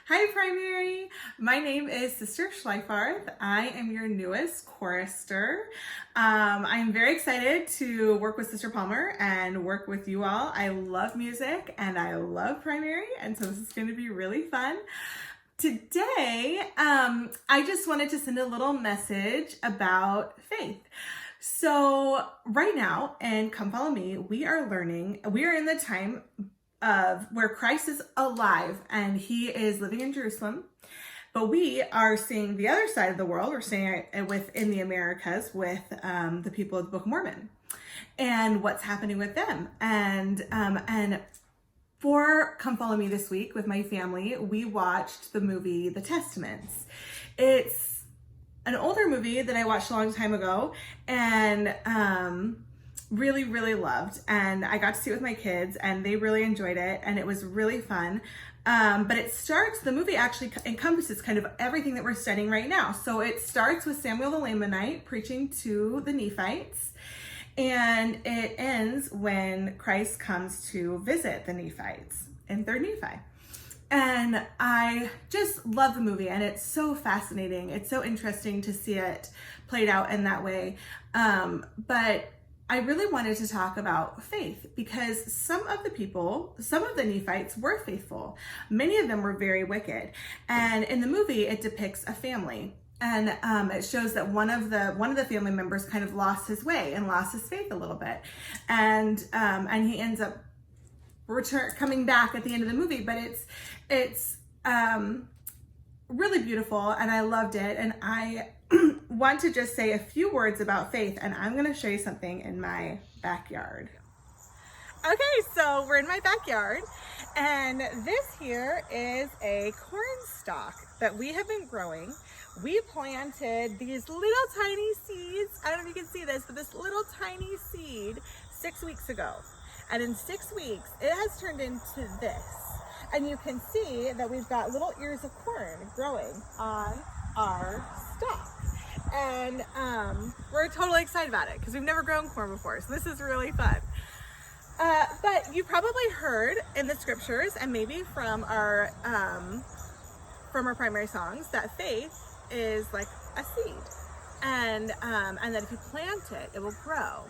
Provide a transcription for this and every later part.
Hi, Primary. My name is Sister Schleifarth. I am your newest chorister. I'm very excited to work with Sister Palmer and work with you all. I love music and I love primary, and so this is going to be really fun. Today, I just wanted to send a little message about faith. So right now, and Come Follow Me, we are in the time of where Christ is alive and he is living in Jerusalem. But we are seeing the other side of the world. We're seeing it within the Americas with the people of the Book of Mormon and what's happening with them. And for Come Follow Me this week with my family, we watched the movie The Testaments. It's an older movie that I watched a long time ago and really loved, and I got to see it with my kids and they really enjoyed it and it was really fun. But the movie actually encompasses kind of everything that we're studying right now. So it starts with Samuel the Lamanite preaching to the Nephites, and it ends when Christ comes to visit the Nephites in 3rd Nephi. And I just love the movie and it's so fascinating. It's so interesting to see it played out in that way. But I really wanted to talk about faith because some of the Nephites were faithful. Many of them were very wicked. And in the movie, it depicts a family. And it shows that one of the family members kind of lost his way and lost his faith a little bit. And he ends up coming back at the end of the movie. But it's really beautiful and I loved it. And I want to just say a few words about faith, and I'm going to show you something in my backyard. Okay, so we're in my backyard, and this here is a corn stalk that we have been growing. We planted these little tiny seeds. I don't know if you can see this, but this little tiny seed 6 weeks ago. And in 6 weeks, it has turned into this. And you can see that we've got little ears of corn growing on our stalk. And we're totally excited about it because we've never grown corn before. So this is really fun. But you probably heard in the scriptures and maybe from our primary songs that faith is like a seed. And that if you plant it, it will grow.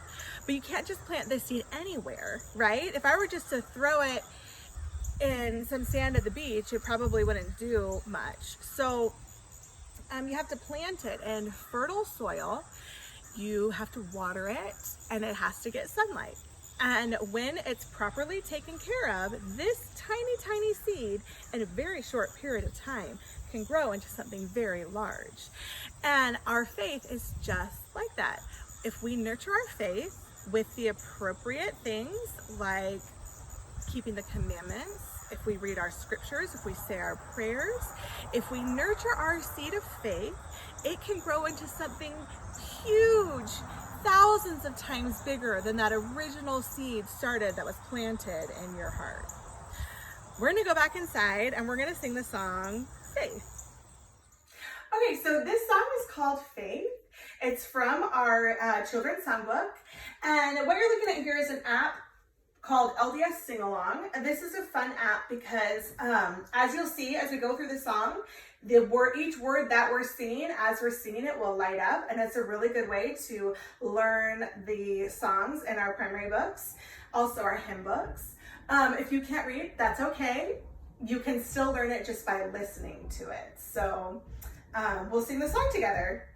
But you can't just plant this seed anywhere, right? If I were just to throw it in some sand at the beach, it probably wouldn't do much. So you have to plant it in fertile soil. You have to water it and it has to get sunlight. And when it's properly taken care of, this tiny seed in a very short period of time can grow into something very large. And our faith is just like that. If we nurture our faith with the appropriate things like keeping the commandments, if we read our scriptures, if we say our prayers, if we nurture our seed of faith, it can grow into something huge, thousands of times bigger than that original seed started that was planted in your heart. We're going to go back inside and we're going to sing the song Faith. Okay, so this song is called Faith. It's from our children's songbook. And what you're looking at here is an app called LDS Sing Along. And this is a fun app because as you'll see as we go through the song, each word that we're singing, as we're singing it, will light up. And it's a really good way to learn the songs in our primary books, also our hymn books. If you can't read, that's okay. You can still learn it just by listening to it. So we'll sing the song together.